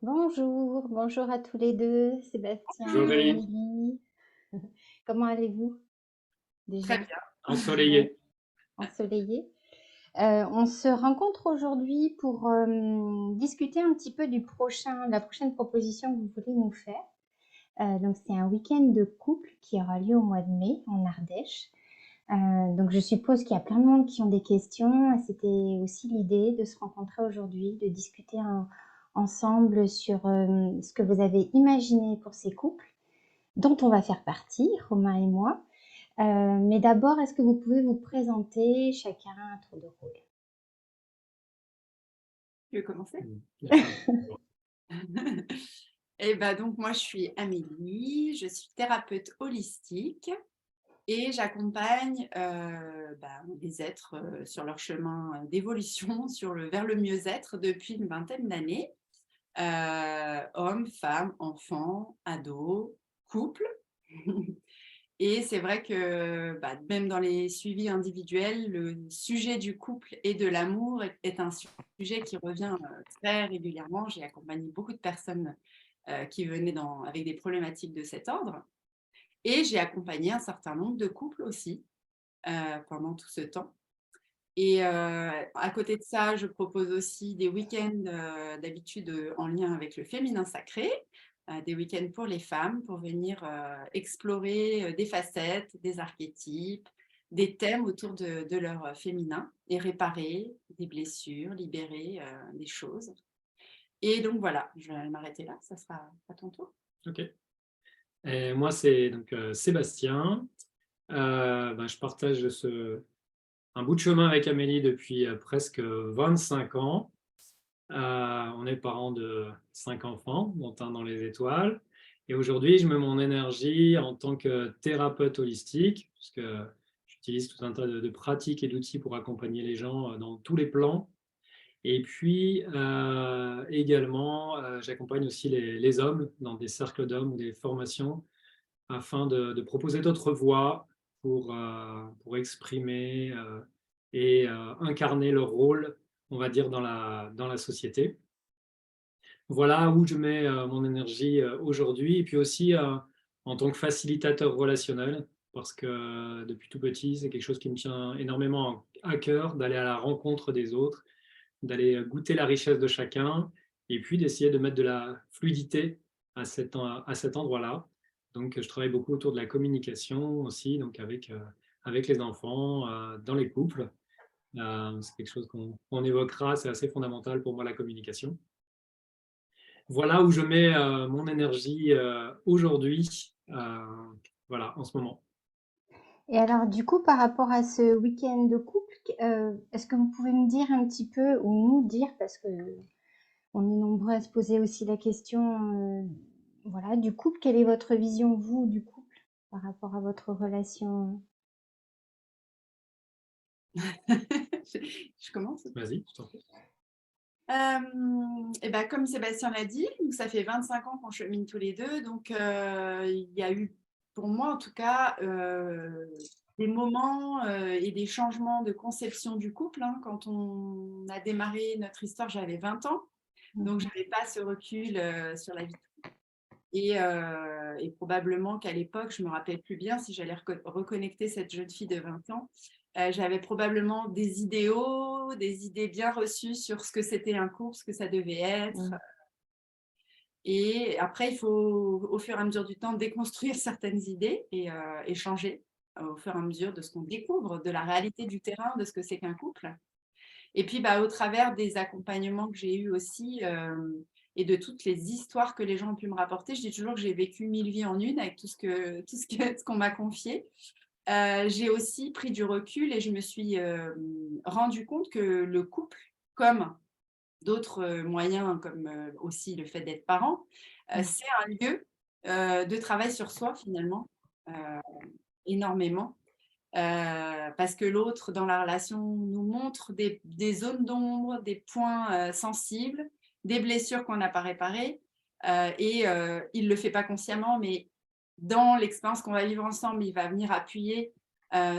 Bonjour, bonjour à tous les deux, Bonjour Sébastien, Aurélie, Émilie. Comment allez-vous très déjà? bien. Ouais, Ensoleillé. ensoleillé. On se rencontre aujourd'hui pour discuter un petit peu la prochaine proposition que vous voulez nous faire. Donc c'est un week-end de couple qui aura lieu au mois de mai en Ardèche. Donc je suppose qu'il y a plein de monde qui ont des questions. C'était aussi l'idée de se rencontrer aujourd'hui, de discuter ensemble sur ce que vous avez imaginé pour ces couples, dont on va faire partie, Romain et moi. Mais d'abord, est-ce que vous pouvez vous présenter chacun à tour de rôle? Tu veux commencer? D'accord. Eh ben donc moi je suis Amélie, je suis thérapeute holistique et j'accompagne des êtres sur leur chemin d'évolution vers le mieux-être depuis une vingtaine d'années. Hommes, femmes, enfants, ados, couples. Et c'est vrai que même dans les suivis individuels, le sujet du couple et de l'amour est un sujet qui revient très régulièrement. J'ai accompagné beaucoup de personnes qui venaient avec des problématiques de cet ordre. Et j'ai accompagné un certain nombre de couples aussi pendant tout ce temps. Et à côté de ça, je propose aussi des week-ends d'habitude en lien avec le féminin sacré, des week-ends pour les femmes, pour venir explorer des facettes, des archétypes, des thèmes autour de leur féminin et réparer des blessures, libérer des choses. Et donc voilà, je vais m'arrêter là, ça sera à ton tour. Ok. Et moi, c'est donc Sébastien. Je partage un bout de chemin avec Amélie depuis presque 25 ans. On est parents de 5 enfants, dont un dans les étoiles. Et aujourd'hui, je mets mon énergie en tant que thérapeute holistique, puisque j'utilise tout un tas de pratiques et d'outils pour accompagner les gens dans tous les plans. Et puis également, j'accompagne aussi les hommes dans des cercles d'hommes ou des formations afin de proposer d'autres voies pour exprimer et incarner leur rôle, on va dire, dans la société. Voilà où je mets mon énergie aujourd'hui. Et puis aussi en tant que facilitateur relationnel, parce que depuis tout petit, c'est quelque chose qui me tient énormément à cœur, d'aller à la rencontre des autres, d'aller goûter la richesse de chacun, et puis d'essayer de mettre de la fluidité à cet endroit-là. Donc, je travaille beaucoup autour de la communication aussi, donc avec les enfants, dans les couples. C'est quelque chose qu'on évoquera, c'est assez fondamental pour moi, la communication. Voilà où je mets mon énergie aujourd'hui, voilà, en ce moment. Et alors, du coup, par rapport à ce week-end de couple, est-ce que vous pouvez me dire un petit peu, ou nous dire, parce que on est nombreux à se poser aussi la question, voilà, du couple. Quelle est votre vision, vous, du couple, par rapport à votre relation? Je commence. Vas-y, je t'en prie. Comme Sébastien l'a dit, donc ça fait 25 ans qu'on chemine tous les deux. Donc, il y a eu, pour moi en tout cas, des moments et des changements de conception du couple, hein. Quand on a démarré notre histoire, j'avais 20 ans. Donc, je n'avais pas ce recul sur la vie. Et probablement qu'à l'époque, je ne me rappelle plus bien si j'allais reconnecter cette jeune fille de 20 ans. J'avais probablement des idéaux, des idées bien reçues sur ce que c'était un couple, ce que ça devait être. Et après, il faut, au fur et à mesure du temps, déconstruire certaines idées et changer au fur et à mesure de ce qu'on découvre, de la réalité du terrain, de ce que c'est qu'un couple. Et puis, au travers des accompagnements que j'ai eus aussi et de toutes les histoires que les gens ont pu me rapporter, je dis toujours que j'ai vécu 1000 vies en une avec ce qu'on m'a confié. J'ai aussi pris du recul et je me suis rendu compte que le couple, comme d'autres moyens, comme aussi le fait d'être parent, c'est un lieu de travail sur soi finalement, énormément. Parce que l'autre, dans la relation, nous montre des zones d'ombre, des points sensibles, des blessures qu'on n'a pas réparées. Il ne le fait pas consciemment, mais dans l'expérience qu'on va vivre ensemble, il va venir appuyer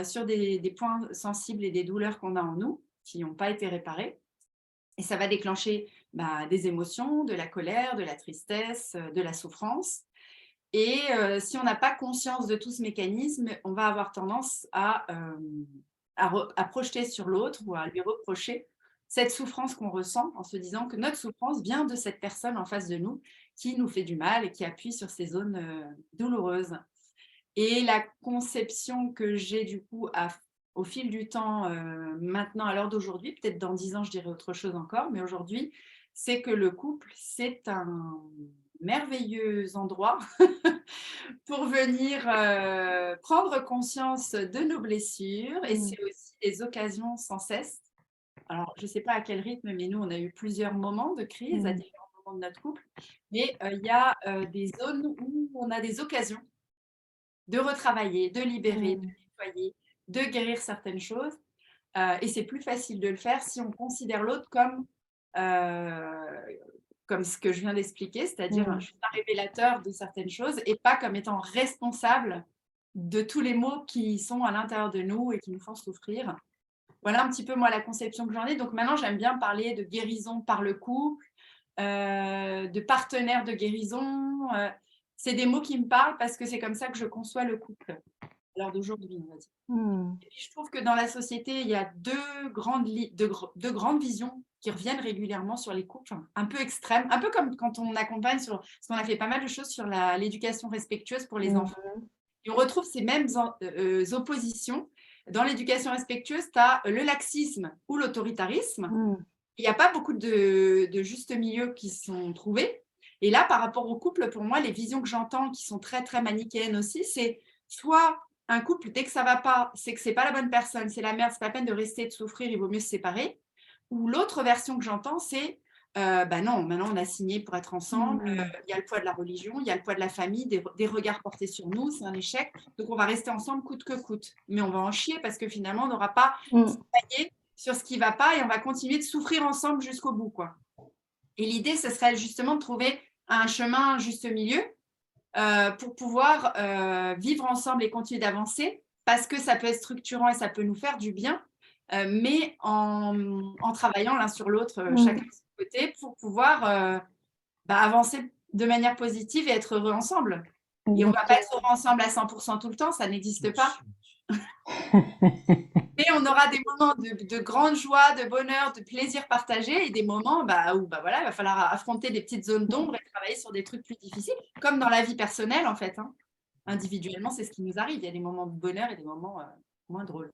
sur des points sensibles et des douleurs qu'on a en nous, qui n'ont pas été réparées. Et ça va déclencher des émotions, de la colère, de la tristesse, de la souffrance. Et si on n'a pas conscience de tout ce mécanisme, on va avoir tendance à projeter sur l'autre ou à lui reprocher cette souffrance qu'on ressent en se disant que notre souffrance vient de cette personne en face de nous qui nous fait du mal et qui appuie sur ces zones douloureuses. Et la conception que j'ai du coup au fil du temps, maintenant à l'heure d'aujourd'hui, peut-être dans 10 ans je dirais autre chose encore, mais aujourd'hui, c'est que le couple, c'est un merveilleux endroit pour venir prendre conscience de nos blessures et c'est aussi des occasions sans cesse. Alors, je ne sais pas à quel rythme, mais nous, on a eu plusieurs moments de crise à différents moments de notre couple, mais il y a des zones où on a des occasions de retravailler, de libérer, de nettoyer, de guérir certaines choses. Et c'est plus facile de le faire si on considère l'autre comme ce que je viens d'expliquer, c'est-à-dire juste un révélateur de certaines choses et pas comme étant responsable de tous les maux qui sont à l'intérieur de nous et qui nous font souffrir. Voilà un petit peu moi la conception que j'en ai. Donc maintenant, j'aime bien parler de guérison par le couple, de partenaire de guérison. C'est des mots qui me parlent parce que c'est comme ça que je conçois le couple à l'heure d'aujourd'hui, on va dire. Et puis, je trouve que dans la société, il y a deux grandes visions qui reviennent régulièrement sur les couples, un peu extrêmes, un peu comme quand on accompagne parce qu'on a fait pas mal de choses sur l'éducation respectueuse pour les enfants. Et on retrouve ces mêmes oppositions. Dans l'éducation respectueuse, tu as le laxisme ou l'autoritarisme. Il n'y a pas beaucoup de juste milieu qui sont trouvés. Et là, par rapport au couple, pour moi, les visions que j'entends qui sont très, très manichéennes aussi, c'est soit un couple, dès que ça ne va pas, c'est que ce n'est pas la bonne personne, c'est la merde, ce n'est pas la peine de rester et de souffrir, il vaut mieux se séparer. Ou l'autre version que j'entends, c'est non, maintenant on a signé pour être ensemble, il y a le poids de la religion, il y a le poids de la famille, des regards portés sur nous, c'est un échec, donc on va rester ensemble coûte que coûte. Mais on va en chier parce que finalement, on n'aura pas travaillé sur ce qui ne va pas et on va continuer de souffrir ensemble jusqu'au bout, quoi. Et l'idée, ce serait justement de trouver un chemin, un juste milieu pour pouvoir vivre ensemble et continuer d'avancer parce que ça peut être structurant et ça peut nous faire du bien, mais en travaillant l'un sur l'autre, chacun de son côté, pour pouvoir avancer de manière positive et être heureux ensemble. Et on ne va pas être heureux ensemble à 100% tout le temps, ça n'existe pas. Mais on aura des moments de grande joie, de bonheur, de plaisir partagé et des moments où voilà, il va falloir affronter des petites zones d'ombre et travailler sur des trucs plus difficiles, comme dans la vie personnelle en fait. Individuellement, c'est ce qui nous arrive. Il y a des moments de bonheur et des moments moins drôles.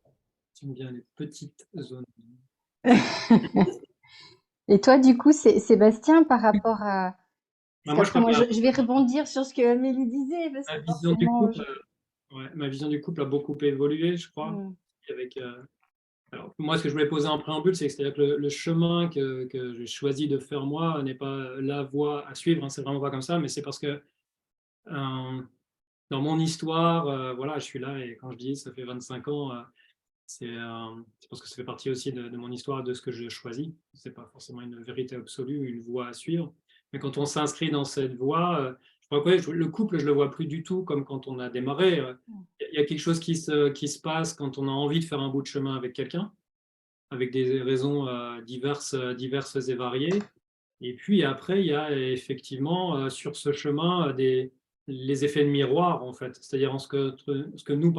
J'aime bien les petites zones. Et toi, du coup, Sébastien, par rapport à... Moi, je vais rebondir sur ce que Amélie disait. Parce que ma vision du couple a beaucoup évolué, je crois. Alors, moi, ce que je voulais poser en préambule, c'est-à-dire que le chemin que j'ai choisi de faire moi n'est pas la voie à suivre, c'est vraiment pas comme ça, mais c'est parce que dans mon histoire, voilà, je suis là et quand je dis ça fait 25 ans, c'est parce que ça fait partie aussi de mon histoire, de ce que je choisis. C'est pas forcément une vérité absolue, une voie à suivre. Mais quand on s'inscrit dans cette voie, je crois que le couple, je le vois plus du tout comme quand on a démarré. Il y a quelque chose qui se passe quand on a envie de faire un bout de chemin avec quelqu'un, avec des raisons diverses et variées. Et puis après, il y a effectivement sur ce chemin les effets de miroir, en fait. C'est-à-dire ce que nous,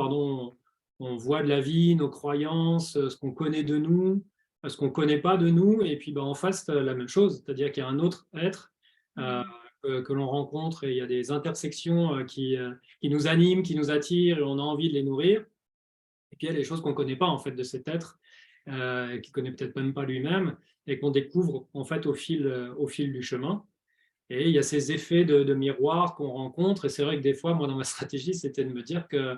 on voit de la vie, nos croyances, ce qu'on connaît de nous, ce qu'on ne connaît pas de nous. Et puis en face, la même chose. C'est-à-dire qu'il y a un autre être que l'on rencontre et il y a des intersections qui nous animent, qui nous attirent et on a envie de les nourrir. Et puis il y a des choses qu'on ne connaît pas en fait de cet être, qu'il ne connaît peut-être même pas lui-même et qu'on découvre en fait au fil du chemin. Et il y a ces effets de miroir qu'on rencontre. Et c'est vrai que des fois, moi, dans ma stratégie, c'était de me dire que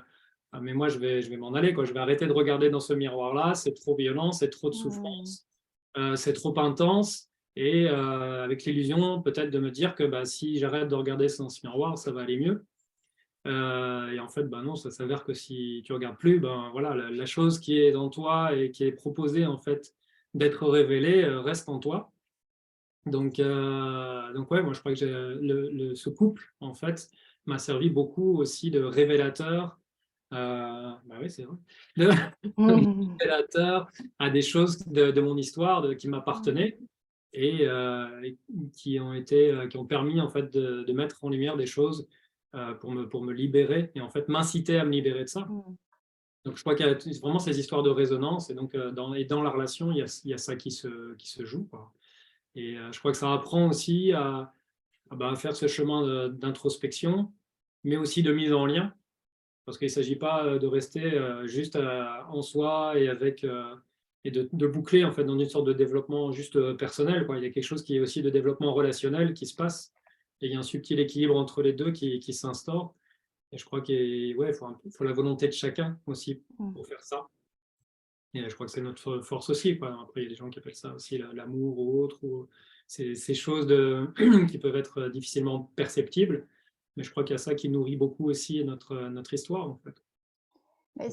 mais moi, je vais m'en aller, quoi. Je vais arrêter de regarder dans ce miroir-là. C'est trop violent, c'est trop de souffrance, c'est trop intense. Et avec l'illusion, peut-être, de me dire que si j'arrête de regarder dans ce miroir, ça va aller mieux. Et en fait, non, ça s'avère que si tu ne regardes plus, voilà, la chose qui est dans toi et qui est proposée en fait d'être révélée reste en toi. Donc ouais, moi je crois que ce couple en fait m'a servi beaucoup aussi de révélateur. Oui, c'est vrai. De révélateur à des choses de mon histoire qui m'appartenaient. et qui ont permis en fait de mettre en lumière des choses pour me libérer et en fait m'inciter à me libérer de ça. Mm. Donc je crois qu'il y a vraiment ces histoires de résonance et donc dans la relation, il y a ça qui se joue, quoi. Et je crois que ça apprend aussi à faire ce chemin d'introspection, mais aussi de mise en lien, parce qu'il ne s'agit pas de rester juste en soi et et de boucler en fait dans une sorte de développement juste personnel, quoi. Il y a quelque chose qui est aussi de développement relationnel qui se passe, et il y a un subtil équilibre entre les deux qui s'instaure. Et je crois qu'il faut la volonté de chacun aussi Mm. pour faire ça. Et je crois que c'est notre force aussi, quoi. Après, il y a des gens qui appellent ça aussi l'amour ou autre, ou ces choses qui peuvent être difficilement perceptibles. Mais je crois qu'il y a ça qui nourrit beaucoup aussi notre histoire, en fait. Mais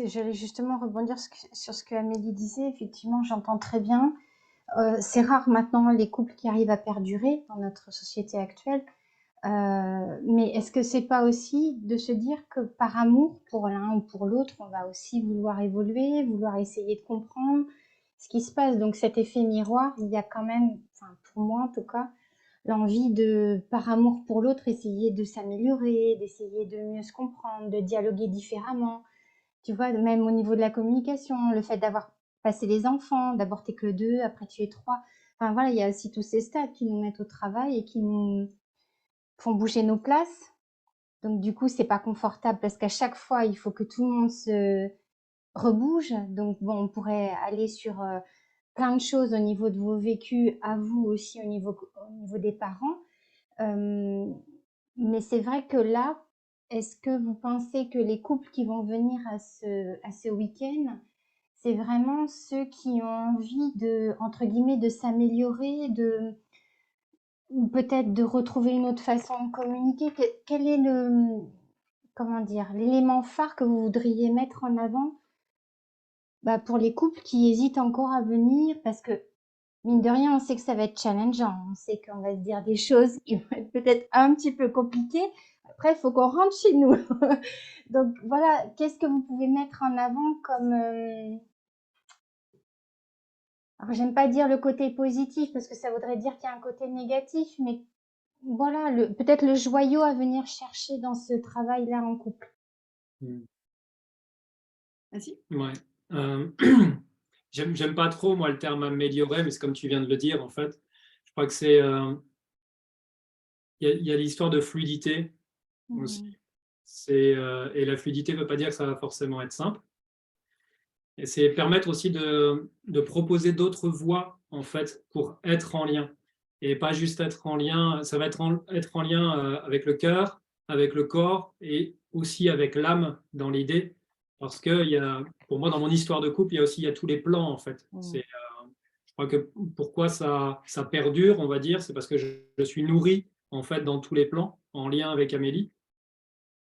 j'allais justement rebondir sur ce que Amélie disait. Effectivement, j'entends très bien. C'est rare maintenant les couples qui arrivent à perdurer dans notre société actuelle. Mais est-ce que c'est pas aussi de se dire que par amour pour l'un ou pour l'autre, on va aussi vouloir évoluer, vouloir essayer de comprendre ce qui se passe. Donc cet effet miroir, il y a quand même, enfin pour moi en tout cas, l'envie de, par amour pour l'autre, essayer de s'améliorer, d'essayer de mieux se comprendre, de dialoguer différemment. Tu vois, même au niveau de la communication, le fait d'avoir passé les enfants, d'abord t'es que 2, après tu es 3. Enfin voilà, il y a aussi tous ces stades qui nous mettent au travail et qui nous font bouger nos places. Donc du coup, c'est pas confortable parce qu'à chaque fois, il faut que tout le monde se rebouge. Donc bon, on pourrait aller sur plein de choses au niveau de vos vécus, à vous aussi au niveau des parents. Euh, mais c'est vrai que là, est-ce que vous pensez que les couples qui vont venir à ce week-end, c'est vraiment ceux qui ont envie de, entre guillemets, de s'améliorer, ou peut-être de retrouver une autre façon de communiquer? Quel est comment dire, l'élément phare que vous voudriez mettre en avant, bah, pour les couples qui hésitent encore à venir? Parce que, mine de rien, on sait que ça va être challengeant. On sait qu'on va se dire des choses qui vont être peut-être un petit peu compliquées. Après, il faut qu'on rentre chez nous. Donc voilà, qu'est-ce que vous pouvez mettre en avant comme... alors, j'aime pas dire le côté positif parce que ça voudrait dire qu'il y a un côté négatif, mais voilà, peut-être le joyau à venir chercher dans ce travail-là en couple. Vas-y. Ouais. Euh, j'aime pas trop, moi, le terme améliorer, mais c'est comme tu viens de le dire, en fait. Je crois que il y a l'histoire de fluidité aussi. Et la fluidité ne veut pas dire que ça va forcément être simple. Et c'est permettre aussi de proposer d'autres voies, en fait, pour être en lien. Et pas juste être en lien, ça va être en lien avec le cœur, avec le corps et aussi avec l'âme dans l'idée. Parce que pour moi, dans mon histoire de couple, il y a tous les plans, en fait. Je crois que pourquoi ça perdure, on va dire, c'est parce que je suis nourri, en fait, dans tous les plans, en lien avec Amélie.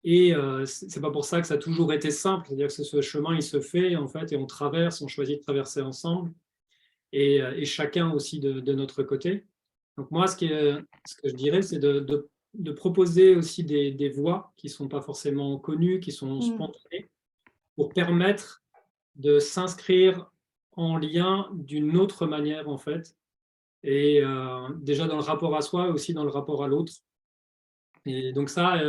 Et c'est pas pour ça que ça a toujours été simple, c'est-à-dire que ce chemin, il se fait, en fait, et on traverse, on choisit de traverser ensemble, et chacun aussi de notre côté. Donc moi, ce que je dirais, c'est de proposer aussi des voies qui ne sont pas forcément connues, qui sont spontanées, pour permettre de s'inscrire en lien d'une autre manière, en fait, et déjà dans le rapport à soi, et aussi dans le rapport à l'autre. Et donc ça,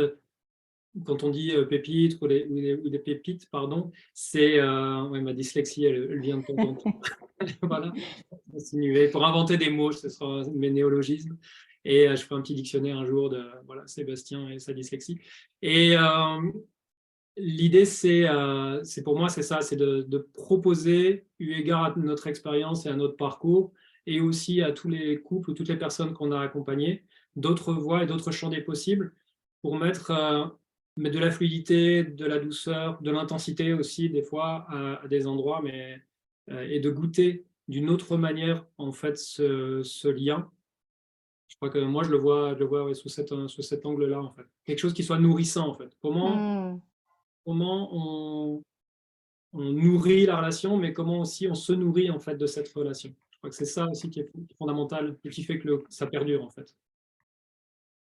quand on dit pépites ou des pépites, pardon, c'est ouais, ma dyslexie, elle vient de temps en temps. Voilà, continuer. Pour inventer des mots, ce sera mes néologismes. Et je ferai un petit dictionnaire un jour de voilà, Sébastien et sa dyslexie. Et l'idée, c'est pour moi, c'est ça, c'est de proposer, eu égard à notre expérience et à notre parcours, et aussi à tous les couples ou toutes les personnes qu'on a accompagnées, d'autres voies et d'autres champs des possibles pour mettre de la fluidité, de la douceur, de l'intensité aussi, des fois, à des endroits, et de goûter d'une autre manière, en fait, ce lien. Je crois que moi, je le vois ouais, sous cet angle-là, en fait. Quelque chose qui soit nourrissant, en fait. Comment on nourrit la relation, mais comment aussi on se nourrit, en fait, de cette relation. Je crois que c'est ça aussi qui est fondamental et qui fait que ça perdure, en fait.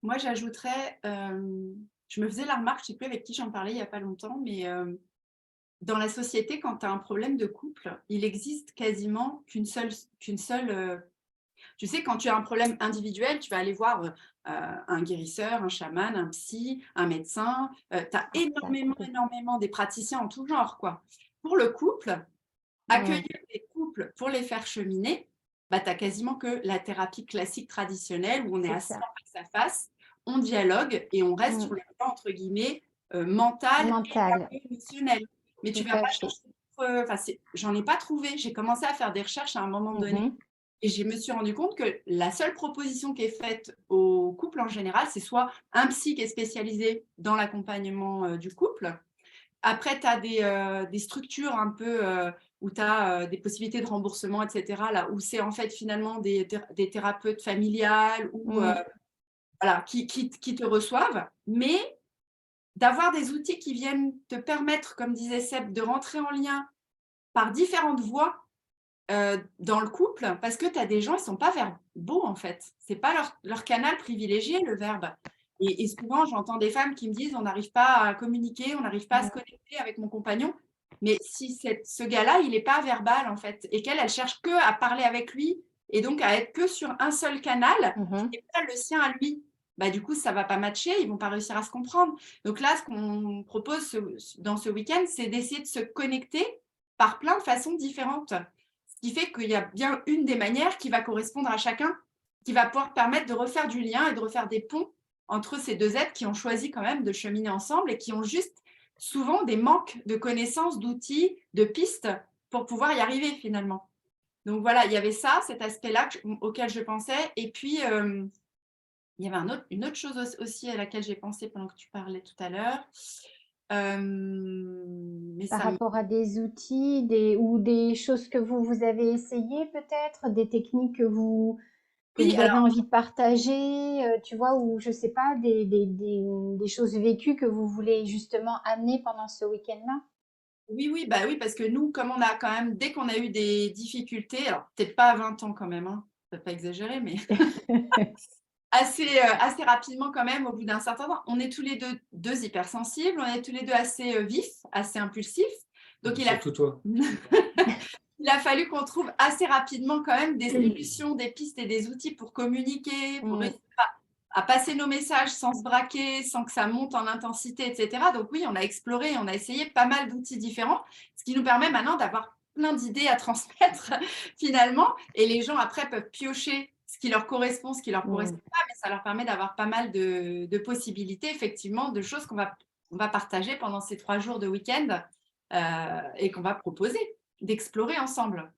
Moi, j'ajouterais, je me faisais la remarque, je ne sais plus avec qui j'en parlais il n'y a pas longtemps, mais dans la société, quand tu as un problème de couple, il existe quasiment qu'une seule Tu sais, quand tu as un problème individuel, tu vas aller voir un guérisseur, un chaman, un psy, un médecin. Tu as Ça, énormément des praticiens en tout genre, quoi. Pour le couple, accueillir les couples pour les faire cheminer, bah, tu as quasiment que la thérapie classique traditionnelle où on est c'est assis ça. en face à face, on dialogue et on reste sur le plan, entre guillemets, mental et un Mental, peu émotionnel. Mais tu tout vas à pas fait. chercher. Enfin, j'en ai pas trouvé. J'ai commencé à faire des recherches à un moment donné Mhm. et je me suis rendu compte que la seule proposition qui est faite aux couples en général, c'est soit un psy qui est spécialisé dans l'accompagnement du couple. Après, tu as des structures un peu où tu as des possibilités de remboursement, etc., là, où c'est en fait finalement des thérapeutes familiales ou Mm. voilà, qui te reçoivent. Mais d'avoir des outils qui viennent te permettre, comme disait Seb, de rentrer en lien par différentes voies dans le couple, parce que tu as des gens, ils ne sont pas verbaux en fait. Ce n'est pas leur canal privilégié, le verbe. Et souvent, j'entends des femmes qui me disent on n'arrive pas à communiquer, on n'arrive pas à se connecter avec mon compagnon. Mais si ce gars-là, il n'est pas verbal en fait, et qu'elle, elle cherche que à parler avec lui, et donc à être que sur un seul canal, qui Mhm. n'est pas le sien à lui, bah, du coup, ça ne va pas matcher, ils ne vont pas réussir à se comprendre. Donc là, ce qu'on propose dans ce week-end, c'est d'essayer de se connecter par plein de façons différentes. Ce qui fait qu'il y a bien une des manières qui va correspondre à chacun, qui va pouvoir permettre de refaire du lien et de refaire des ponts entre ces deux êtres qui ont choisi quand même de cheminer ensemble et qui ont juste souvent des manques de connaissanses, d'outils, de pistes pour pouvoir y arriver finalement. Donc voilà, il y avait ça, cet aspect-là auquel je pensais. Et puis, il y avait une autre chose aussi à laquelle j'ai pensé pendant que tu parlais tout à l'heure. Mais Par ça me... rapport à des outils, ou des choses que vous avez essayées peut-être, des techniques que Oui, vous avez alors envie de partager, tu vois, ou je sais pas, des choses vécues que vous voulez justement amener pendant ce week-end-là. oui, bah oui, parce que nous, comme on a quand même, dès qu'on a eu des difficultés, alors peut-être pas à 20 ans quand même, hein, je ne peux pas exagérer, mais assez rapidement quand même, au bout d'un certain temps, on est tous les deux hypersensibles, on est tous les deux assez vifs, assez impulsifs. Donc Surtout toi. il a fallu qu'on trouve assez rapidement quand même des solutions, des pistes et des outils pour communiquer, pour réussir à passer nos messages sans se braquer, sans que ça monte en intensité, etc. Donc oui, on a exploré, on a essayé pas mal d'outils différents, ce qui nous permet maintenant d'avoir plein d'idées à transmettre finalement. Et les gens après peuvent piocher ce qui leur correspond, ce qui leur correspond pas, mais ça leur permet d'avoir pas mal de possibilités, effectivement, de choses on va partager pendant ces 3 jours de week-end et qu'on va proposer d'explorer ensemble.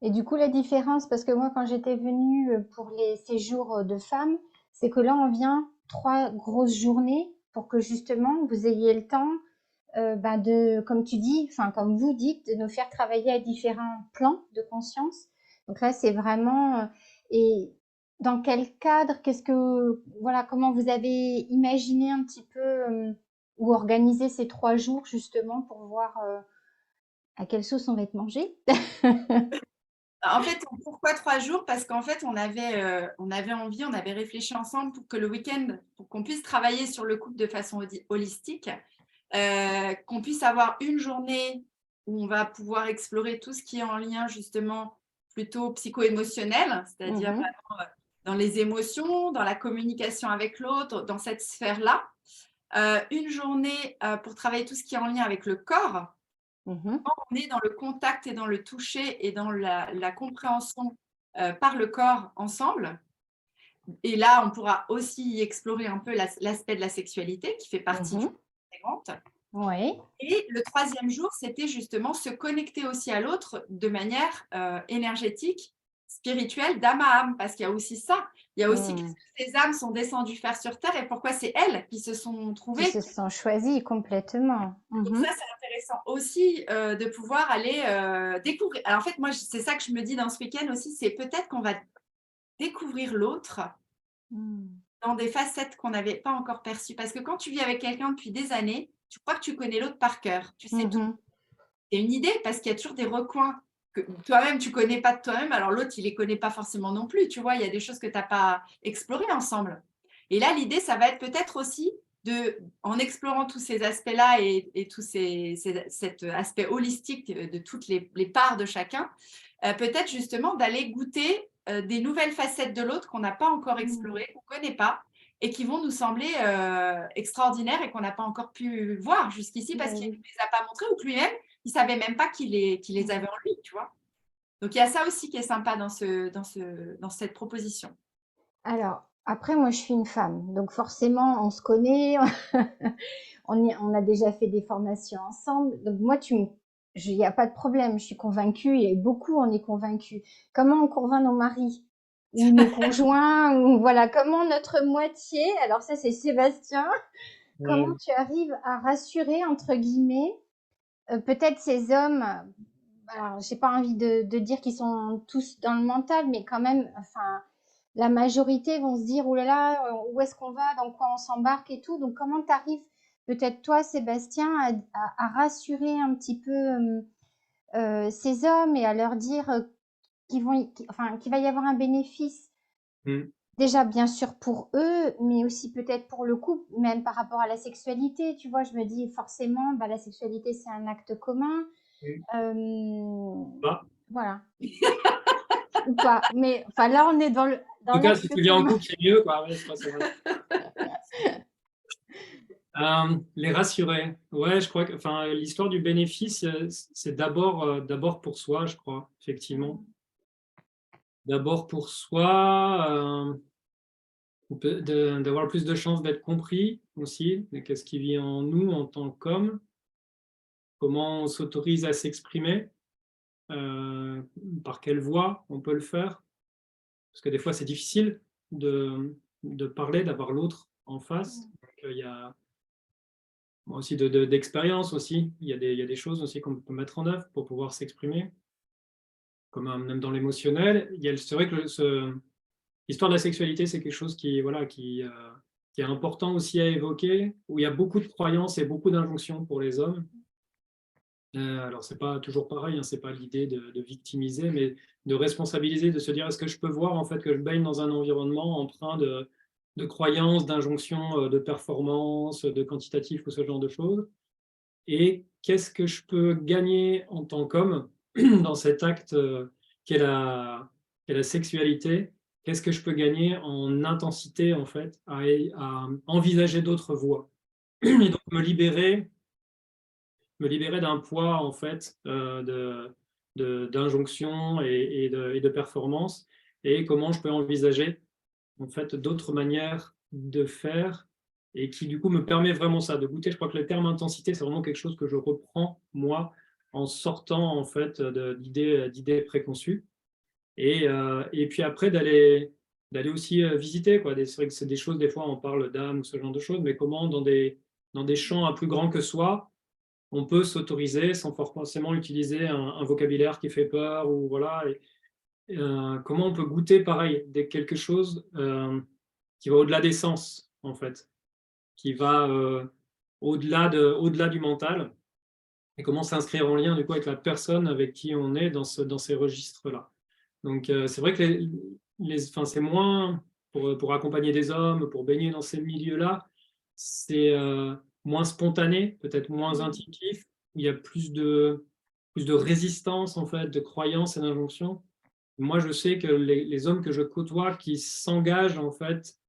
Et du coup, la différence, parce que moi, quand j'étais venue pour les séjours de femmes, c'est que là, on vient 3 grosses journées pour que justement vous ayez le temps, comme tu dis, enfin comme vous dites, de nous faire travailler à différents plans de conscience. Donc là, c'est vraiment et dans quel cadre, voilà, comment vous avez imaginé un petit peu ou organisé ces 3 jours justement pour voir à quelle sauce on va être mangé. En fait, pourquoi 3 jours? Parce qu'en fait, on avait envie, on avait réfléchi ensemble pour que le week-end, pour qu'on puisse travailler sur le couple de façon holistique, qu'on puisse avoir une journée où on va pouvoir explorer tout ce qui est en lien justement plutôt psycho-émotionnel, c'est-à-dire Mhm, dans les émotions, dans la communication avec l'autre, dans cette sphère-là. Une journée pour travailler tout ce qui est en lien avec le corps. mhm, On est dans le contact et dans le toucher et dans la compréhension par le corps ensemble. Et là, on pourra aussi explorer un peu l'aspect de la sexualité qui fait partie du mhm. intégrante. Oui. Et le 3e jour, c'était justement se connecter aussi à l'autre de manière énergétique, spirituelle, d'âme à âme, parce qu'il y a aussi ça. Il y a aussi Mm. qu'est-ce que ces âmes sont descendues faire sur Terre et pourquoi c'est elles qui se sont Qui trouvées. se sont choisis complètement. Donc ça, Mhm. c'est intéressant aussi de pouvoir aller découvrir. Alors en fait, moi, c'est ça que je me dis dans ce week-end aussi, c'est peut-être qu'on va découvrir l'autre Mm. dans des facettes qu'on n'avait pas encore perçues. Parce que quand tu vis avec quelqu'un depuis des années, tu crois que tu connais l'autre par cœur, tu sais tout. Mhm. C'est une idée parce qu'il y a toujours des recoins que toi-même, tu connais pas de toi-même, alors l'autre, il les connaît pas forcément non plus. Tu vois, il y a des choses que tu n'as pas explorées ensemble. Et là, l'idée, ça va être peut-être aussi en explorant tous ces aspects-là et tout cet aspect holistique de toutes les parts de chacun, peut-être justement d'aller goûter des nouvelles facettes de l'autre qu'on n'a pas encore explorées, qu'on ne connaît pas, et qui vont nous sembler extraordinaires et qu'on n'a pas encore pu voir jusqu'ici parce qu'il ne nous les a pas montrées ou que lui-même, il ne savait même pas qu'il les avait en lui, tu vois. Donc, il y a ça aussi qui est sympa dans cette proposition. Alors, après, moi, je suis une femme, donc forcément, on se connaît, on a déjà fait des formations ensemble. Donc, moi, il n'y a pas de problème, je suis convaincue, et beaucoup, on est convaincus. Comment on convainc nos maris ou nos conjoints, ou voilà, comment notre moitié, alors ça, c'est Sébastien, comment tu arrives à rassurer, entre guillemets, peut-être ces hommes, alors j'ai pas envie de dire qu'ils sont tous dans le mental, mais quand même, enfin, la majorité vont se dire, oh là là, où est-ce qu'on va, dans quoi on s'embarque et tout. Donc, comment tu arrives, peut-être toi, Sébastien, à rassurer un petit peu ces hommes et à leur dire qu'il va y avoir un bénéfice, déjà bien sûr pour eux, mais aussi peut-être pour le couple, même par rapport à la sexualité. Tu vois, je me dis forcément, bah, la sexualité, c'est un acte commun. Voilà. Ou pas. Mais enfin, là, on est dans En tout cas, si l'acte tu viens en commun. couple, c'est mieux, quoi. Ouais, je crois que c'est vrai. Les rassurer. Ouais, je crois que l'histoire du bénéfice, c'est d'abord pour soi, je crois, effectivement. D'abord pour soi, d'avoir plus de chances d'être compris aussi, de qu'est-ce qui vit en nous en tant qu'homme, comment on s'autorise à s'exprimer, par quelle voie on peut le faire. Parce que des fois, c'est difficile de parler, d'avoir l'autre en face. Donc, il y a aussi d'expérience aussi. Il y a des choses aussi qu'on peut mettre en œuvre pour pouvoir s'exprimer, comme même dans l'émotionnel. C'est vrai que l'histoire de la sexualité, c'est quelque chose qui est important aussi à évoquer, où il y a beaucoup de croyances et beaucoup d'injonctions pour les hommes. Alors, c'est pas toujours pareil, hein, c'est pas l'idée de victimiser, mais de responsabiliser, de se dire est-ce que je peux voir en fait que je baigne dans un environnement empreint de croyances, d'injonctions, de performance, de quantitatif ou ce genre de choses. Et qu'est-ce que je peux gagner en tant qu'homme dans cet acte qu'est la sexualité? Qu'est-ce que je peux gagner en intensité en fait à envisager d'autres voies? Et donc me libérer d'un poids en fait d'injonction et de performance, et comment je peux envisager en fait d'autres manières de faire, et qui du coup me permet vraiment ça de goûter. Je crois que le terme intensité, c'est vraiment quelque chose que je reprends moi en sortant en fait d'idées préconçues, et puis après d'aller aussi visiter quoi. C'est vrai que c'est des choses, des fois on parle d'âme ou ce genre de choses, mais comment dans des champs plus grands que soi on peut s'autoriser sans forcément utiliser un vocabulaire qui fait peur, ou voilà. Comment on peut goûter pareil quelque chose qui va au-delà des sens en fait, qui va au-delà du mental, et comment s'inscrire en lien du coup avec la personne avec qui on est dans ces registres-là. Donc c'est vrai que c'est moins pour accompagner des hommes, pour baigner dans ces milieux-là, c'est moins spontané, peut-être moins intuitif, où il y a plus de résistance en fait, de croyances et d'injonctions. Moi, je sais que les hommes que je côtoie qui s'engagent en fait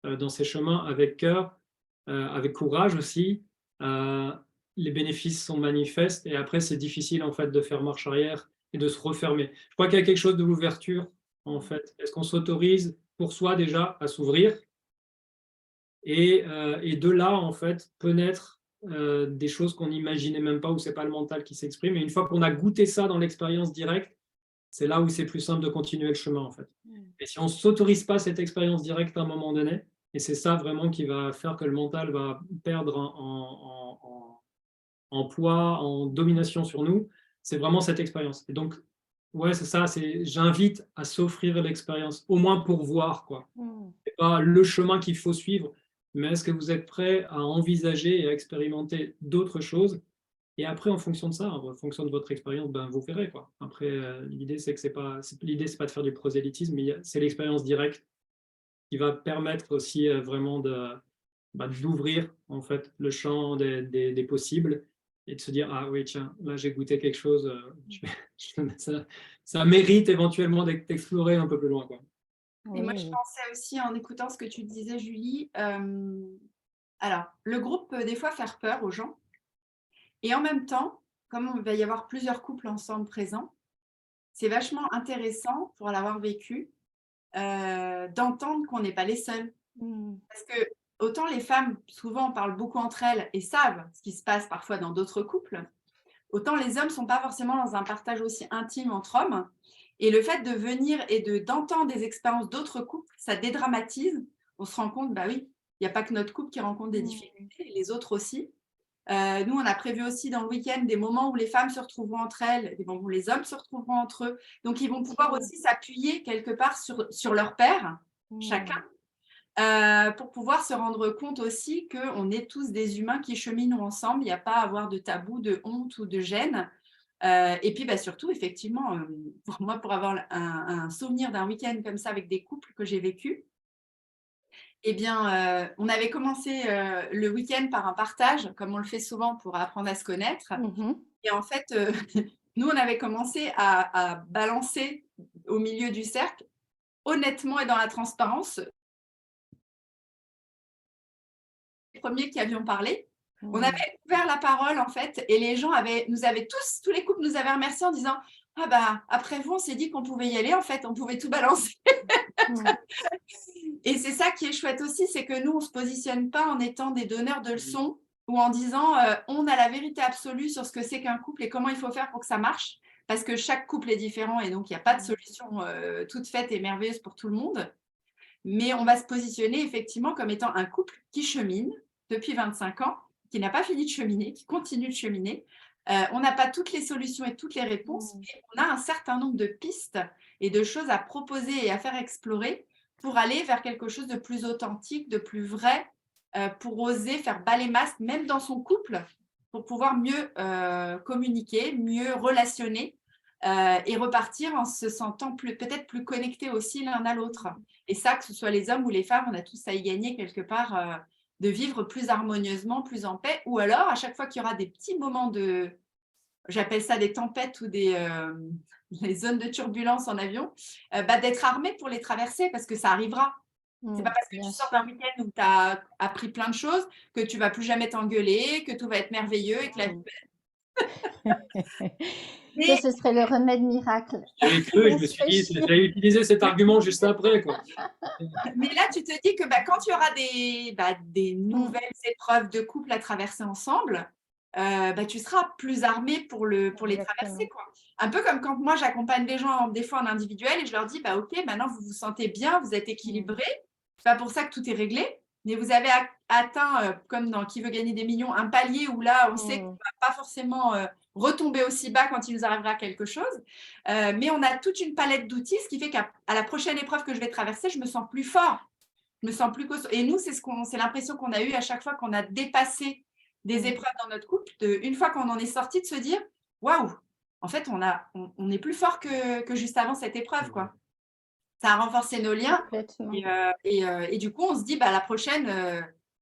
dans ces chemins avec cœur, avec courage aussi, euh, les bénéfices sont manifestes, et après c'est difficile en fait de faire marche arrière et de se refermer. Je crois qu'il y a quelque chose de l'ouverture en fait. Est-ce qu'on s'autorise pour soi déjà à s'ouvrir, et de là en fait peut naître des choses qu'on n'imaginait même pas, où c'est pas le mental qui s'exprime, et une fois qu'on a goûté ça dans l'expérience directe, c'est là où c'est plus simple de continuer le chemin en fait. Et si on ne s'autorise pas cette expérience directe à un moment donné, et c'est ça vraiment qui va faire que le mental va perdre en poids, en domination sur nous, c'est vraiment cette expérience. Et donc, ouais, c'est ça, j'invite à s'offrir l'expérience, au moins pour voir, quoi. C'est pas le chemin qu'il faut suivre, mais est-ce que vous êtes prêt à envisager et à expérimenter d'autres choses? Et après, en fonction de ça, en fonction de votre expérience, ben, vous verrez, quoi. Après, l'idée, c'est que l'idée, c'est pas de faire du prosélytisme, mais c'est l'expérience directe qui va permettre aussi vraiment d'ouvrir en fait le champ des possibles, et de se dire, ah oui, tiens, là j'ai goûté quelque chose, ça mérite éventuellement d'être exploré un peu plus loin, quoi. Et moi, je Oui. pensais aussi en écoutant ce que tu disais, Julie, alors, le groupe peut des fois faire peur aux gens. Et en même temps, comme il va y avoir plusieurs couples ensemble présents, c'est vachement intéressant pour l'avoir vécu d'entendre qu'on n'est pas les seuls. Mm. Parce que autant les femmes, souvent, parlent beaucoup entre elles et savent ce qui se passe parfois dans d'autres couples, autant les hommes ne sont pas forcément dans un partage aussi intime entre hommes. Et le fait de venir et d'entendre des expériences d'autres couples, ça dédramatise. On se rend compte, bah oui, il n'y a pas que notre couple qui rencontre des difficultés, les autres aussi. Nous, on a prévu aussi dans le week-end des moments où les femmes se retrouveront entre elles, des moments où les hommes se retrouveront entre eux. Donc, ils vont pouvoir aussi s'appuyer quelque part sur leur père, chacun, pour pouvoir se rendre compte aussi qu'on est tous des humains qui cheminent ensemble. Il n'y a pas à avoir de tabou, de honte ou de gêne. Et puis, surtout, effectivement, pour moi, pour avoir un souvenir d'un week-end comme ça avec des couples que j'ai vécu, eh bien, on avait commencé le week-end par un partage, comme on le fait souvent pour apprendre à se connaître. Mhm. Et en fait, nous, on avait commencé à balancer au milieu du cercle, honnêtement et dans la transparence, les premiers qui avions parlé. On avait ouvert la parole, en fait, et les gens tous les couples nous avaient remerciés en disant « Ah bah, après vous, on s'est dit qu'on pouvait y aller, en fait, on pouvait tout balancer. » Et c'est ça qui est chouette aussi, c'est que nous, on ne se positionne pas en étant des donneurs de leçons ou en disant on a la vérité absolue sur ce que c'est qu'un couple et comment il faut faire pour que ça marche, parce que chaque couple est différent et donc il n'y a pas de solution toute faite et merveilleuse pour tout le monde. Mais on va se positionner effectivement comme étant un couple qui chemine depuis 25 ans, qui n'a pas fini de cheminer, qui continue de cheminer. On n'a pas toutes les solutions et toutes les réponses, mais on a un certain nombre de pistes et de choses à proposer et à faire explorer pour aller vers quelque chose de plus authentique, de plus vrai, pour oser faire bas les masques, même dans son couple, pour pouvoir mieux communiquer, mieux relationner et repartir en se sentant peut-être plus connectés aussi l'un à l'autre. Et ça, que ce soit les hommes ou les femmes, on a tous à y gagner quelque part de vivre plus harmonieusement, plus en paix. Ou alors, à chaque fois qu'il y aura des petits moments j'appelle ça des tempêtes ou des zones de turbulence en avion, d'être armé pour les traverser parce que ça arrivera. C'est pas parce que tu sors d'un week-end où tu as appris plein de choses que tu vas plus jamais t'engueuler, que tout va être merveilleux et que la vie Ça, ce serait le remède miracle. J'avais cru, je On me se suis fait dit, chier. j'allais utiliser cet argument juste après, quoi. Mais là, tu te dis que quand il y aura des nouvelles épreuves de couple à traverser ensemble, tu seras plus armé pour les traverser, quoi. Un peu comme quand moi, j'accompagne les gens des fois en individuel et je leur dis, OK, maintenant, vous vous sentez bien, vous êtes équilibrés. C'est pas pour ça que tout est réglé, mais vous avez atteint, comme dans Qui veut gagner des millions, un palier où là, on sait qu'on ne va pas forcément retomber aussi bas quand il nous arrivera quelque chose. Mais on a toute une palette d'outils, ce qui fait qu'à la prochaine épreuve que je vais traverser, je me sens plus fort, je me sens plus costaud. Et nous, c'est l'impression qu'on a eue à chaque fois qu'on a dépassé des épreuves dans notre couple, une fois qu'on en est sorti, de se dire waouh, en fait, on est plus fort que juste avant cette épreuve, quoi. Ça a renforcé nos liens. Complètement. Et du coup, on se dit, la prochaine,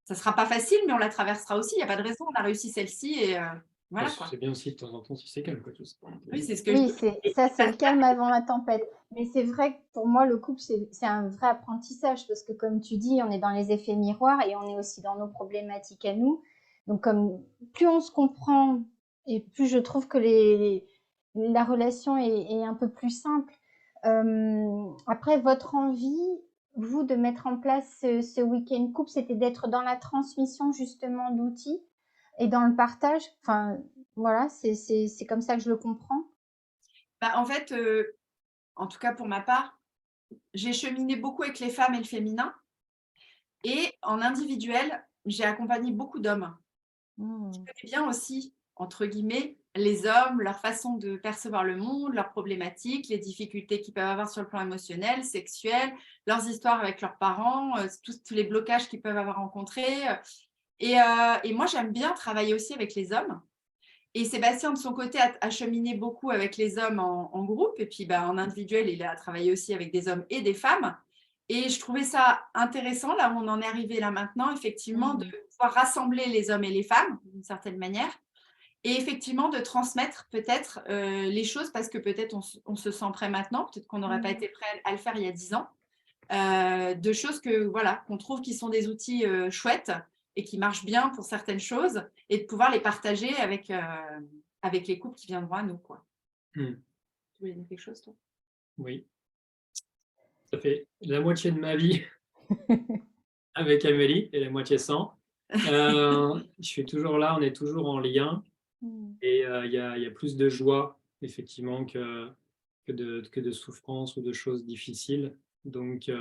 ça ne sera pas facile, mais on la traversera aussi. Il n'y a pas de raison, on a réussi celle-ci. Et voilà, quoi. C'est bien aussi de temps en temps si c'est calme, quoi, tout ça. Oui, c'est ce que je Oui, dis. c'est le calme avant la tempête. Mais c'est vrai que pour moi, le couple, c'est un vrai apprentissage parce que, comme tu dis, on est dans les effets miroirs et on est aussi dans nos problématiques à nous. Donc, plus on se comprend et plus je trouve que la relation est un peu plus simple. Après, votre envie, vous, de mettre en place ce week-end couple, c'était d'être dans la transmission justement d'outils et dans le partage. Enfin, voilà, c'est comme ça que je le comprends. En fait, en tout cas pour ma part, j'ai cheminé beaucoup avec les femmes et le féminin. Et en individuel, j'ai accompagné beaucoup d'hommes. Je connais bien aussi, entre guillemets, les hommes, leur façon de percevoir le monde, leurs problématiques, les difficultés qu'ils peuvent avoir sur le plan émotionnel, sexuel, leurs histoires avec leurs parents, tous les blocages qu'ils peuvent avoir rencontrés. Et moi, j'aime bien travailler aussi avec les hommes. Et Sébastien, de son côté, a cheminé beaucoup avec les hommes en groupe. Et puis, en individuel, il a travaillé aussi avec des hommes et des femmes. Et je trouvais ça intéressant, là où on en est arrivé là maintenant, effectivement, de pouvoir rassembler les hommes et les femmes, d'une certaine manière, Et effectivement, de transmettre peut-être les choses parce que peut-être on se sent prêt maintenant, peut-être qu'on n'aurait pas été prêt à le faire il y a 10 ans. De choses voilà, qu'on trouve qui sont des outils chouettes et qui marchent bien pour certaines choses et de pouvoir les partager avec les couples qui viendront à nous, quoi. Hmm. Tu voulais dire quelque chose, toi? Oui, ça fait la moitié de ma vie avec Amélie et la moitié sans. Je suis toujours là, on est toujours en lien et il y a plus de joie, effectivement, que de souffrance ou de choses difficiles. Donc,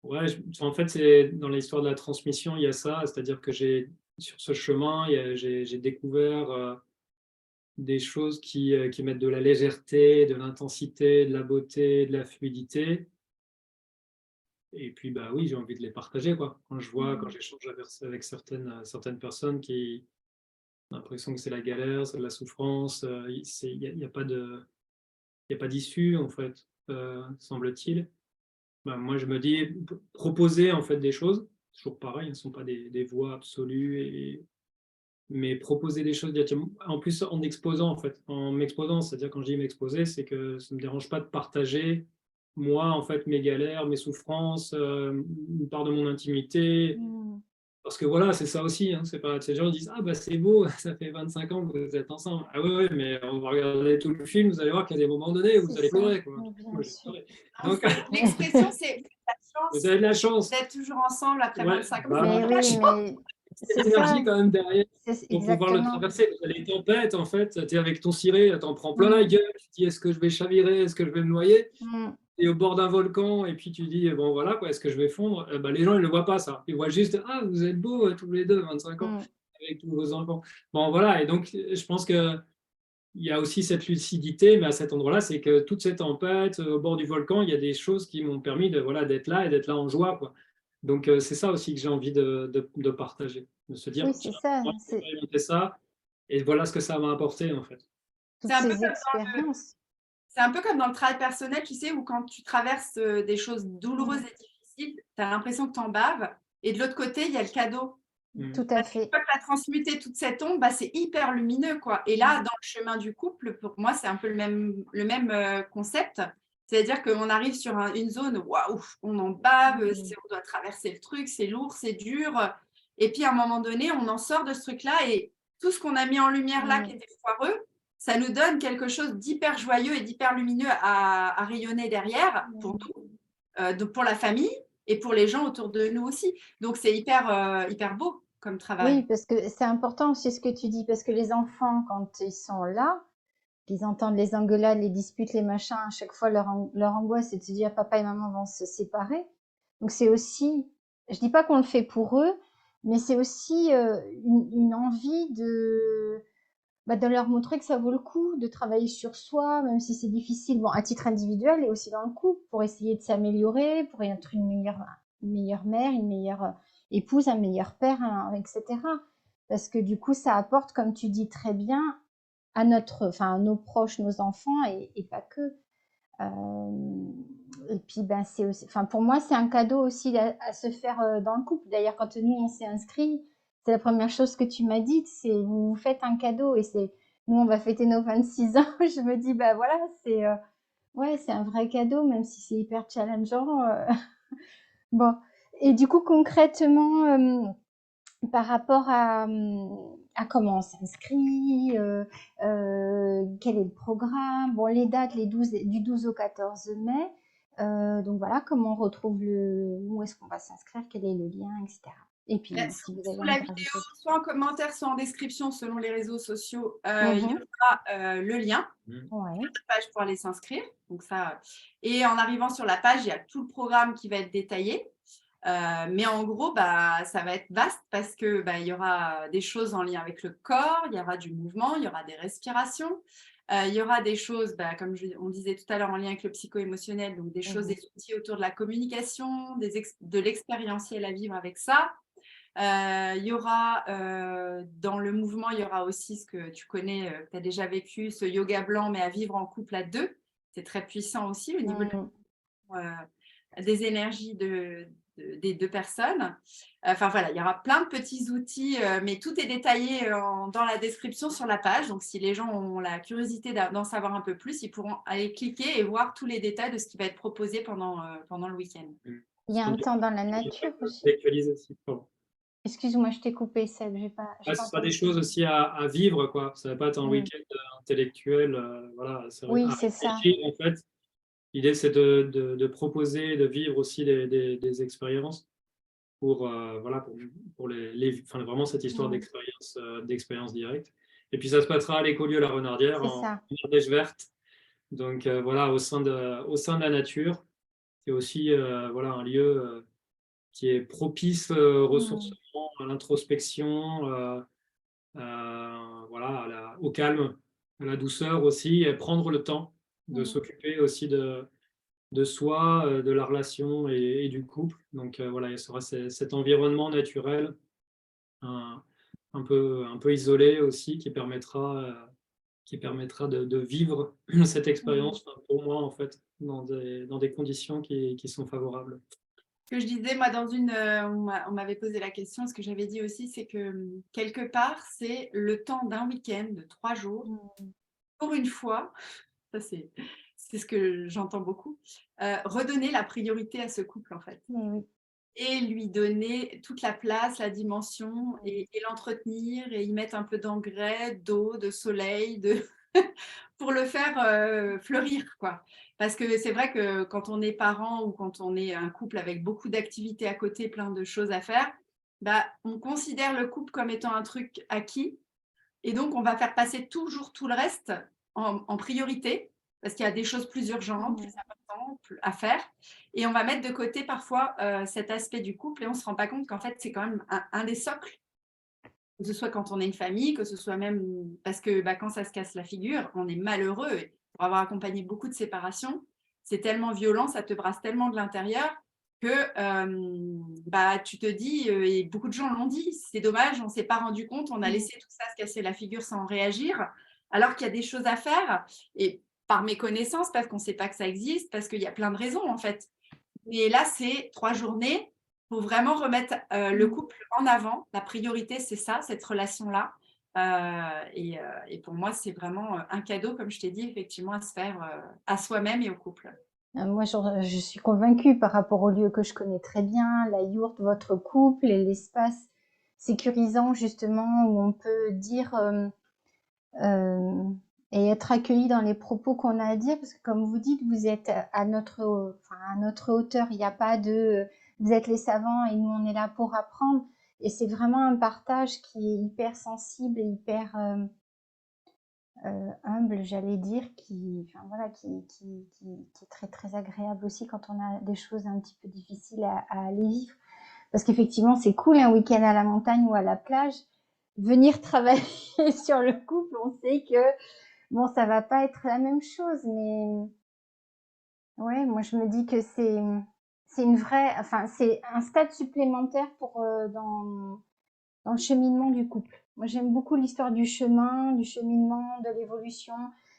ouais, en fait, c'est dans l'histoire de la transmission, il y a ça, c'est-à-dire que sur ce chemin, j'ai découvert des choses qui mettent de la légèreté, de l'intensité, de la beauté, de la fluidité. Et puis, bah oui, j'ai envie de les partager, quoi. Quand j'échange avec certaines personnes qui ont l'impression que c'est la galère, c'est de la souffrance, il n'y a pas d'issue, en fait, semble-t-il. Bah, moi, je me dis, proposer, en fait, des choses, toujours pareil, ne sont pas des voies absolues, mais proposer des choses, en plus en exposant, en fait, en m'exposant, c'est-à-dire quand je dis m'exposer, c'est que ça ne me dérange pas de partager, moi, en fait, mes galères, mes souffrances, une part de mon intimité, parce que voilà, c'est ça aussi, hein, c'est pas, ces gens disent, ah bah c'est beau, ça fait 25 ans que vous êtes ensemble. Ah ouais, mais on va regarder tout le film, vous allez voir qu'il y a des moments donnés où vous allez pleurer, quoi. Moi, j'ai pleuré. Donc, L'expression, c'est vous avez de la chance. d'être toujours ensemble après Ouais, 25 ans. bah, Mais oui, mais c'est c'est l'énergie ça, quand même derrière pour pouvoir le exactement. traverser. Les tempêtes, en fait, tu es avec ton ciré, t'en prends plein la gueule, tu te dis est-ce que je vais chavirer, est-ce que je vais me noyer? Et au bord d'un volcan, et puis tu dis bon voilà, quoi, est-ce que je vais fondre? Bah, les gens ils ne le voient pas ça. Ils voient juste ah, vous êtes beaux tous les deux, 25 ans, avec tous vos enfants. Bon voilà, et donc je pense que il y a aussi cette lucidité, mais à cet endroit-là, c'est que toute cette tempête, au bord du volcan, il y a des choses qui m'ont permis voilà, d'être là et d'être là en joie, quoi. Donc, c'est ça aussi que j'ai envie de partager, de se dire, Oui, c'est tiens, ça, moi, j'ai c'est expérimenté ça, et voilà ce que ça m'a apporté, en fait. toutes ces expériences. C'est un peu comme dans le travail personnel, tu sais, où quand tu traverses des choses douloureuses et difficiles, tu as l'impression que tu en baves. Et de l'autre côté, il y a le cadeau. Tout à Parce qu'une fait. fois que tu as transmuté toute cette ombre, bah, c'est hyper lumineux, quoi. Et là, dans le chemin du couple, pour moi, c'est un peu le même concept. C'est-à-dire qu'on arrive sur une zone, waouh, on en bave, on doit traverser le truc, c'est lourd, c'est dur. Et puis, à un moment donné, on en sort de ce truc-là et tout ce qu'on a mis en lumière là, qui était foireux, ça nous donne quelque chose d'hyper joyeux et d'hyper lumineux à rayonner derrière pour nous, donc pour la famille et pour les gens autour de nous aussi. Donc, c'est hyper beau comme travail. Oui, parce que c'est important aussi ce que tu dis, parce que les enfants, quand ils sont là, qu'ils entendent les engueulades, les disputes, les machins, à chaque fois leur angoisse, c'est de se dire papa et maman vont se séparer. Donc c'est aussi, je dis pas qu'on le fait pour eux, mais c'est aussi une envie de leur montrer que ça vaut le coup de travailler sur soi, même si c'est difficile, bon, à titre individuel et aussi dans le couple, pour essayer de s'améliorer, pour être une meilleure mère, une meilleure épouse, un meilleur père, etc. Parce que du coup, ça apporte, comme tu dis très bien, à nos proches, nos enfants et pas que. Et puis, ben, c'est aussi, enfin, pour moi, c'est un cadeau aussi à se faire dans le couple. D'ailleurs, quand nous, on s'est inscrits, c'est la première chose que tu m'as dite, c'est vous vous faites un cadeau et nous, on va fêter nos 26 ans. Je me dis, bah voilà, ouais, c'est un vrai cadeau, même si c'est hyper challengeant. Bon. Et du coup, concrètement, par rapport à comment on s'inscrit, quel est le programme, bon, les dates, du 12 au 14 mai. Donc voilà, comment on retrouve où est-ce qu'on va s'inscrire, quel est le lien, etc. Et puis, si vous avez Sous la vidéo, soit en commentaire, soit en description selon les réseaux sociaux, il y aura le lien, ouais. la page pour aller s'inscrire. Donc ça, et en arrivant sur la page, il y a tout le programme qui va être détaillé. Mais en gros, bah, ça va être vaste parce que bah, il y aura des choses en lien avec le corps, il y aura du mouvement, il y aura des respirations, il y aura des choses, bah, comme on disait tout à l'heure, en lien avec le psycho-émotionnel, donc des choses, des outils autour de la communication, de l'expérientiel à vivre avec ça. Il y aura dans le mouvement, il y aura aussi ce que tu connais, que tu as déjà vécu, ce yoga blanc, mais à vivre en couple à 2. C'est très puissant aussi au niveau des énergies des deux personnes. Enfin voilà, il y aura plein de petits outils, mais tout est détaillé dans la description sur la page. Donc si les gens ont la curiosité d'en savoir un peu plus, ils pourront aller cliquer et voir tous les détails de ce qui va être proposé pendant le week-end. Il y a un temps dans la nature aussi. Actualiser. Pardon. Excuse-moi, je t'ai coupé, Seb, j'ai pas Ce sera entendu. des choses aussi à vivre, quoi. Ça va pas être un week-end intellectuel. Voilà, Oui, à c'est ça. réfléchir, en fait. L'idée, c'est de proposer, de vivre aussi des expériences pour, voilà, pour enfin, vraiment cette histoire d'expérience directe. Et puis, ça se passera à l'écolieu La Renardière, C'est en ça. Ardèche verte. Donc, voilà, au sein de la nature. C'est aussi voilà, un lieu qui est propice au ressourcement, à l'introspection, voilà, au calme, à la douceur aussi, et prendre le temps de s'occuper aussi de soi, de la relation et du couple. Donc voilà, il y aura cet environnement naturel un, un peu isolé aussi qui permettra de vivre cette expérience, enfin, pour moi en fait, dans des conditions qui sont favorables. Ce que je disais, moi, on m'avait posé la question, ce que j'avais dit aussi, c'est que quelque part, c'est le temps d'un week-end de 3 jours, pour une fois, ça c'est ce que j'entends beaucoup, redonner la priorité à ce couple, en fait. Oui. Et lui donner toute la place, la dimension, et l'entretenir, et y mettre un peu d'engrais, d'eau, de soleil, pour le faire fleurir, quoi. Parce que c'est vrai que quand on est parent ou quand on est un couple avec beaucoup d'activités à côté, plein de choses à faire, bah, on considère le couple comme étant un truc acquis. Et donc, on va faire passer toujours tout le reste en priorité, parce qu'il y a des choses plus urgentes, plus importantes à faire. Et on va mettre de côté parfois cet aspect du couple, et on ne se rend pas compte qu'en fait, c'est quand même un des socles, que ce soit quand on est une famille, que ce soit même parce que quand ça se casse la figure, on est malheureux. Et pour avoir accompagné beaucoup de séparations, c'est tellement violent, ça te brasse tellement de l'intérieur que tu te dis, et beaucoup de gens l'ont dit, c'est dommage, on ne s'est pas rendu compte, on a laissé tout ça se casser la figure sans réagir, alors qu'il y a des choses à faire. Et par méconnaissance, parce qu'on ne sait pas que ça existe, parce qu'il y a plein de raisons en fait. Et là, c'est 3 journées pour vraiment remettre le couple en avant. La priorité, c'est ça, cette relation-là. Et pour moi, c'est vraiment un cadeau, comme je t'ai dit, effectivement, à se faire à soi-même et au couple. Moi, je suis convaincue par rapport au lieu que je connais très bien, la yourte, votre couple et l'espace sécurisant justement où on peut dire et être accueilli dans les propos qu'on a à dire, parce que comme vous dites, vous êtes à notre hauteur, il n'y a pas de vous êtes les savants et nous on est là pour apprendre, et c'est vraiment un partage qui est hyper sensible et hyper humble, j'allais dire, qui est très très agréable aussi quand on a des choses un petit peu difficiles à aller vivre. Parce qu'effectivement, c'est cool un week-end à la montagne ou à la plage. Venir travailler sur le couple, on sait que bon, ça va pas être la même chose, mais ouais, moi je me dis que c'est une vraie, enfin c'est un stade supplémentaire pour dans le cheminement du couple. Moi, j'aime beaucoup l'histoire du chemin, du cheminement, de l'évolution,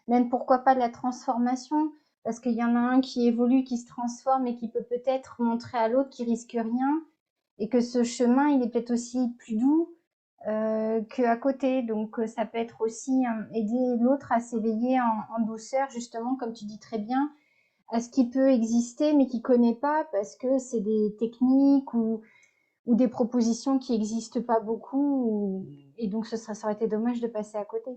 même pourquoi pas de la transformation, parce qu'il y en a un qui évolue, qui se transforme et qui peut peut-être montrer à l'autre qu'il risque rien, et que ce chemin, il est peut-être aussi plus doux qu'à côté. Donc, ça peut être aussi aider l'autre à s'éveiller en douceur, justement, comme tu dis très bien, à ce qui peut exister, mais qui connaît pas, parce que c'est des techniques ou des propositions qui n'existent pas beaucoup, et donc ça aurait été dommage de passer à côté.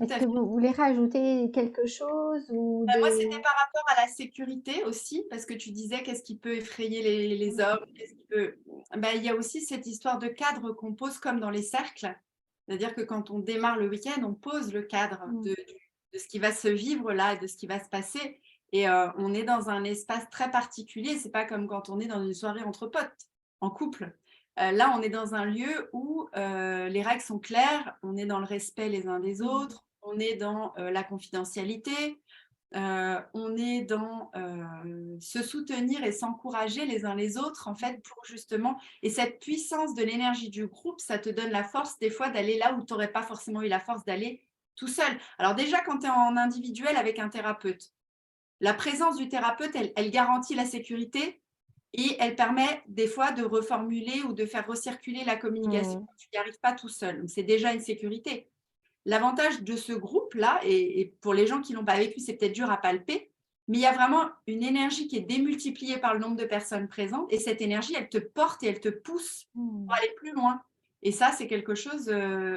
Est-ce que vous voulez rajouter quelque chose ou Moi, c'était par rapport à la sécurité aussi, parce que tu disais qu'est-ce qui peut effrayer les hommes, il y a aussi cette histoire de cadre qu'on pose comme dans les cercles. C'est-à-dire que quand on démarre le week-end, on pose le cadre de ce qui va se vivre là, de ce qui va se passer. Et on est dans un espace très particulier. C'est pas comme quand on est dans une soirée entre potes, en couple. Là, on est dans un lieu où les règles sont claires, on est dans le respect les uns des autres, on est dans la confidentialité, on est dans se soutenir et s'encourager les uns les autres, en fait, pour justement… Et cette puissance de l'énergie du groupe, ça te donne la force des fois d'aller là où tu n'aurais pas forcément eu la force d'aller tout seul. Alors déjà, quand tu es en individuel avec un thérapeute, la présence du thérapeute, elle garantit la sécurité et elle permet des fois de reformuler ou de faire recirculer la communication quand tu n'y arrives pas tout seul. Donc, c'est déjà une sécurité. L'avantage de ce groupe-là, et pour les gens qui ne l'ont pas vécu, c'est peut-être dur à palper, mais il y a vraiment une énergie qui est démultipliée par le nombre de personnes présentes, et cette énergie, elle te porte et elle te pousse pour aller plus loin. Et ça, c'est quelque chose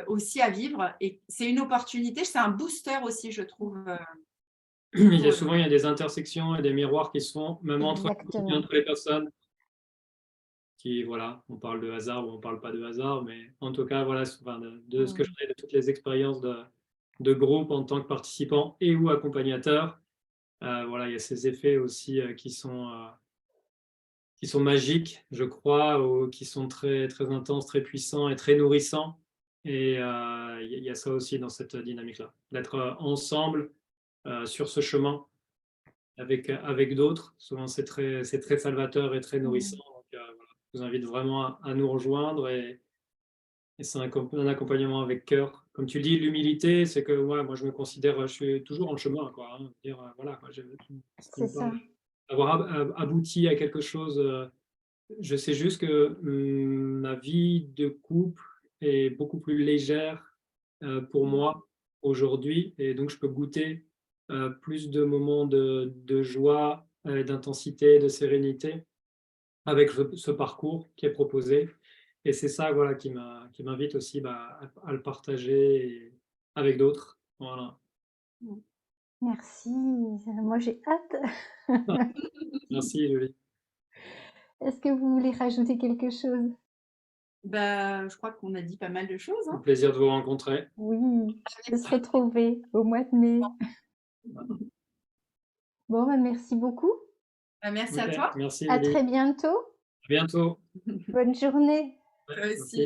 aussi à vivre, et c'est une opportunité, c'est un booster aussi, je trouve. Il y a souvent des intersections et des miroirs qui se font, même Exactement. entre les personnes. Qui, voilà, on parle de hasard ou on parle pas de hasard, mais en tout cas, voilà, enfin, de ce que j'en ai, de toutes les expériences de groupe en tant que participant et ou accompagnateur, voilà, il y a ces effets aussi qui sont magiques, je crois, ou qui sont très, très intenses, très puissants et très nourrissants. Et il y a ça aussi dans cette dynamique-là, d'être ensemble sur ce chemin avec d'autres. Souvent, c'est très salvateur et très nourrissant. Donc, voilà, je vous invite vraiment à nous rejoindre, et c'est un accompagnement avec cœur. Comme tu dis, l'humilité, c'est que ouais, moi, je me considère, je suis toujours en chemin, quoi, hein. Dire, voilà, quoi, C'est ça. avoir abouti à quelque chose. Je sais juste que ma vie de couple est beaucoup plus légère pour moi aujourd'hui, et donc je peux goûter plus de moments de joie, d'intensité, de sérénité avec ce parcours qui est proposé. Et c'est ça, voilà, qui m'invite aussi à le partager avec d'autres. Voilà. Merci. Moi, j'ai hâte. Merci, Julie. Est-ce que vous voulez rajouter quelque chose? Je crois qu'on a dit pas mal de choses. Au plaisir de vous rencontrer. Oui, de se retrouver au mois de mai. Bon, merci beaucoup. Merci à Okay, toi. merci, À Julie. très bientôt. À bientôt. Bonne journée. Toi aussi.